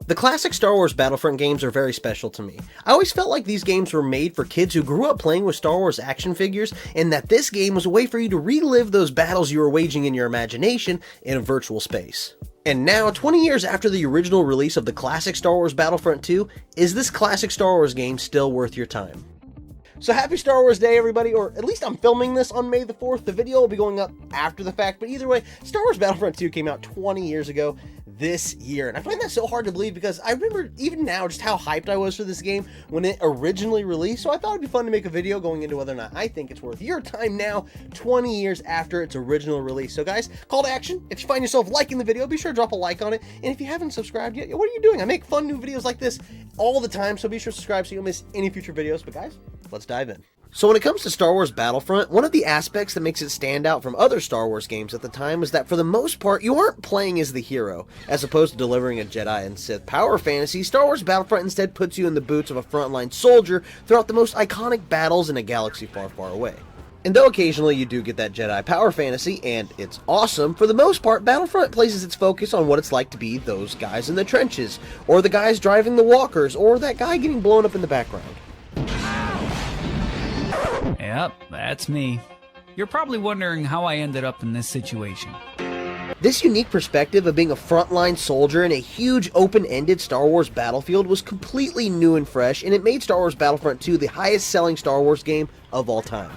The classic Star Wars Battlefront games are very special to me. I always felt like these games were made for kids who grew up playing with Star Wars action figures, and that this game was a way for you to relive those battles you were waging in your imagination in a virtual space. And now, 20 years after the original release of the classic Star Wars Battlefront 2, is this classic Star Wars game still worth your time? So happy Star Wars Day, everybody, or at least I'm filming this on May the 4th. The video will be going up after the fact, but either way, Star Wars Battlefront 2 came out 20 years ago this year, and I find that so hard to believe because I remember even now just how hyped I was for this game when it originally released, so I thought it'd be fun to make a video going into whether or not I think it's worth your time now, 20 years after its original release. So guys, call to action. If you find yourself liking the video, be sure to drop a like on it, and if you haven't subscribed yet, what are you doing? I make fun new videos like this all the time, so be sure to subscribe so you don't miss any future videos. But guys, let's dive in. So when it comes to Star Wars Battlefront, one of the aspects that makes it stand out from other Star Wars games at the time is that for the most part, you aren't playing as the hero, as opposed to delivering a Jedi and Sith power fantasy. Star Wars Battlefront instead puts you in the boots of a frontline soldier throughout the most iconic battles in a galaxy far, far away. And though occasionally you do get that Jedi power fantasy, and it's awesome, for the most part, Battlefront places its focus on what it's like to be those guys in the trenches, or the guys driving the walkers, or that guy getting blown up in the background. Yep, that's me. You're probably wondering how I ended up in this situation. This unique perspective of being a frontline soldier in a huge open-ended Star Wars battlefield was completely new and fresh, and it made Star Wars Battlefront 2 the highest-selling Star Wars game of all time.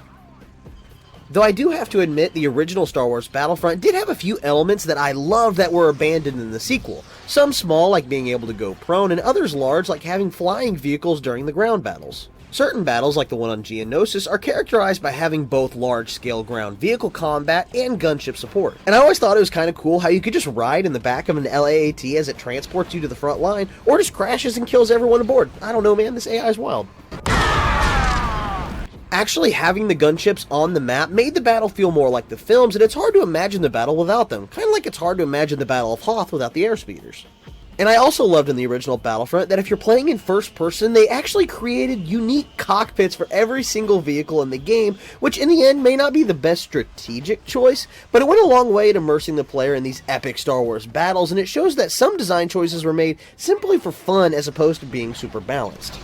Though I do have to admit the original Star Wars Battlefront did have a few elements that I loved that were abandoned in the sequel. Some small, like being able to go prone, and others large, like having flying vehicles during the ground battles. Certain battles, like the one on Geonosis, are characterized by having both large-scale ground vehicle combat and gunship support. And I always thought it was kind of cool how you could just ride in the back of an LAAT as it transports you to the front line, or just crashes and kills everyone aboard. I don't know, man, this AI is wild. Actually having the gunships on the map made the battle feel more like the films, and it's hard to imagine the battle without them, kind of like it's hard to imagine the Battle of Hoth without the airspeeders. And I also loved in the original Battlefront that if you're playing in first person, they actually created unique cockpits for every single vehicle in the game, which in the end may not be the best strategic choice, but it went a long way at immersing the player in these epic Star Wars battles, and it shows that some design choices were made simply for fun as opposed to being super balanced.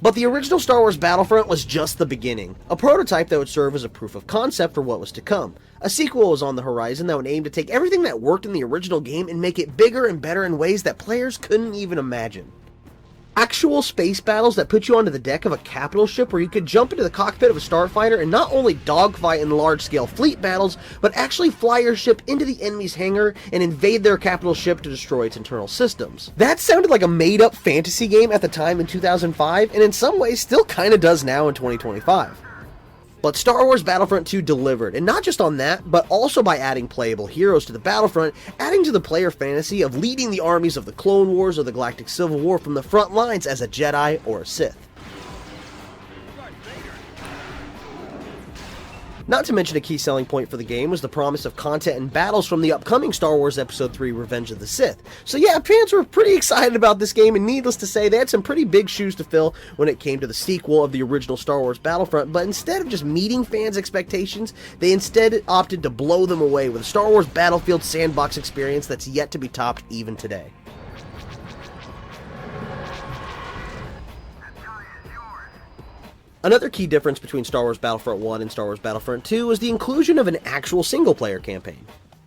But the original Star Wars Battlefront was just the beginning, a prototype that would serve as a proof of concept for what was to come. A sequel was on the horizon that would aim to take everything that worked in the original game and make it bigger and better in ways that players couldn't even imagine. Actual space battles that put you onto the deck of a capital ship where you could jump into the cockpit of a starfighter and not only dogfight in large-scale fleet battles, but actually fly your ship into the enemy's hangar and invade their capital ship to destroy its internal systems. That sounded like a made-up fantasy game at the time in 2005, and in some ways still kinda does now in 2025. But Star Wars Battlefront 2 delivered, and not just on that, but also by adding playable heroes to the Battlefront, adding to the player fantasy of leading the armies of the Clone Wars or the Galactic Civil War from the front lines as a Jedi or a Sith. Not to mention a key selling point for the game was the promise of content and battles from the upcoming Star Wars Episode 3 Revenge of the Sith. So yeah, fans were pretty excited about this game, and needless to say, they had some pretty big shoes to fill when it came to the sequel of the original Star Wars Battlefront, but instead of just meeting fans' expectations, they instead opted to blow them away with a Star Wars Battlefield sandbox experience that's yet to be topped even today. Another key difference between Star Wars Battlefront 1 and Star Wars Battlefront 2 was the inclusion of an actual single-player campaign.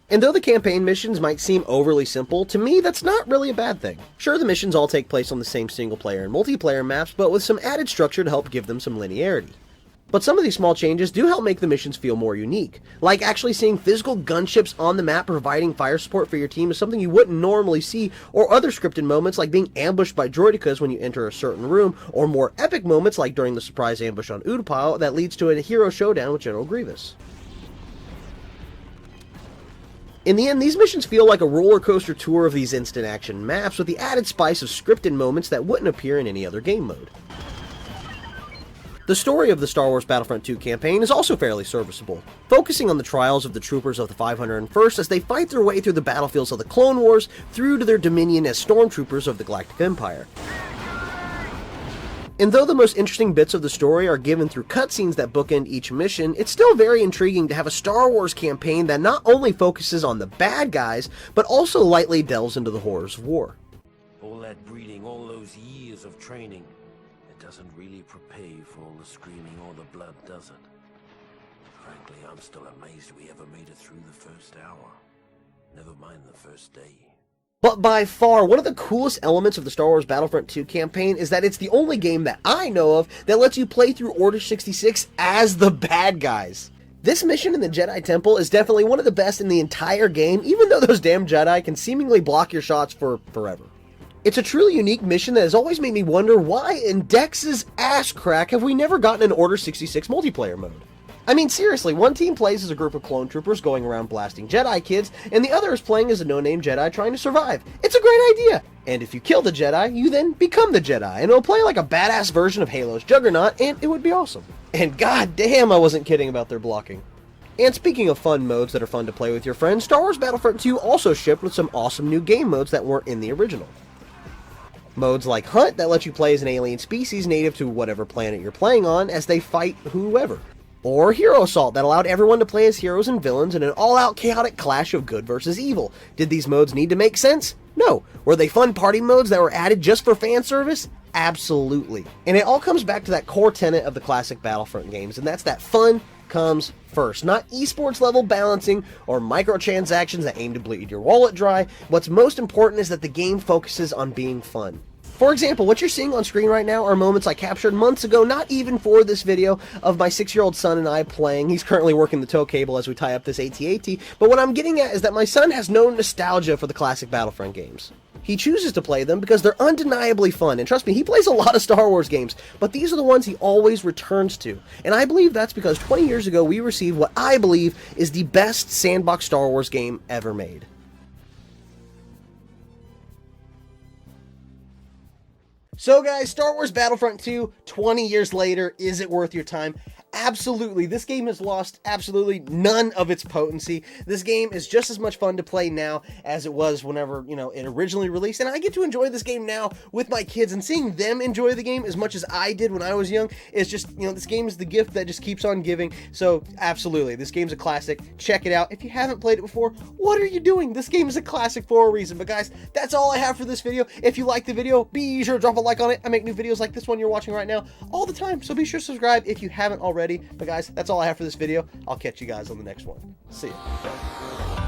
And though the campaign missions might seem overly simple, to me that's not really a bad thing. Sure, the missions all take place on the same single-player and multiplayer maps, but with some added structure to help give them some linearity. But some of these small changes do help make the missions feel more unique. Like actually seeing physical gunships on the map providing fire support for your team is something you wouldn't normally see, or other scripted moments like being ambushed by droidekas when you enter a certain room, or more epic moments like during the surprise ambush on Utapau that leads to a hero showdown with General Grievous. In the end, these missions feel like a roller coaster tour of these instant action maps with the added spice of scripted moments that wouldn't appear in any other game mode. The story of the Star Wars Battlefront 2 campaign is also fairly serviceable, focusing on the trials of the troopers of the 501st as they fight their way through the battlefields of the Clone Wars through to their dominion as stormtroopers of the Galactic Empire. And though the most interesting bits of the story are given through cutscenes that bookend each mission, it's still very intriguing to have a Star Wars campaign that not only focuses on the bad guys, but also lightly delves into the horrors of war. All that breeding, all those years of training, it doesn't really prepare you for all the screaming or the blood, does it? Frankly, I'm still amazed we ever made it through the first hour. Never mind the first day. But by far, one of the coolest elements of the Star Wars Battlefront 2 campaign is that it's the only game that I know of that lets you play through Order 66 as the bad guys. This mission in the Jedi Temple is definitely one of the best in the entire game, even though those damn Jedi can seemingly block your shots for forever. It's a truly unique mission that has always made me wonder why in Dex's ass crack have we never gotten an Order 66 multiplayer mode. I mean, seriously, one team plays as a group of clone troopers going around blasting Jedi kids, and the other is playing as a no-name Jedi trying to survive. It's a great idea! And if you kill the Jedi, you then become the Jedi, and it'll play like a badass version of Halo's Juggernaut, and it would be awesome. And goddamn, I wasn't kidding about their blocking. And speaking of fun modes that are fun to play with your friends, Star Wars Battlefront 2 also shipped with some awesome new game modes that weren't in the original. Modes like Hunt that let you play as an alien species native to whatever planet you're playing on as they fight whoever. Or Hero Assault that allowed everyone to play as heroes and villains in an all-out chaotic clash of good versus evil. Did these modes need to make sense? No. Were they fun party modes that were added just for fan service? Absolutely. And it all comes back to that core tenet of the classic Battlefront games, and that's that fun comes first. Not esports level balancing or microtransactions that aim to bleed your wallet dry. What's most important is that the game focuses on being fun. For example, what you're seeing on screen right now are moments I captured months ago, not even for this video, of my 6-year-old son and I playing. He's currently working the tow cable as we tie up this AT-AT, but what I'm getting at is that my son has no nostalgia for the classic Battlefront games. He chooses to play them because they're undeniably fun, and trust me, he plays a lot of Star Wars games, but these are the ones he always returns to. And I believe that's because 20 years ago we received what I believe is the best sandbox Star Wars game ever made. So guys, Star Wars Battlefront 2, 20 years later, is it worth your time? Absolutely. This game has lost absolutely none of its potency. This game is just as much fun to play now as it was whenever, it originally released. And I get to enjoy this game now with my kids, and seeing them enjoy the game as much as I did when I was young is just, this game is the gift that just keeps on giving. So absolutely, this game's a classic. Check it out. If you haven't played it before, what are you doing? This game is a classic for a reason. But guys, that's all I have for this video. If you liked the video, be sure to drop a like on it. I make new videos like this one you're watching right now all the time. So be sure to subscribe if you haven't already. But guys, that's all I have for this video. I'll catch you guys on the next one. See ya.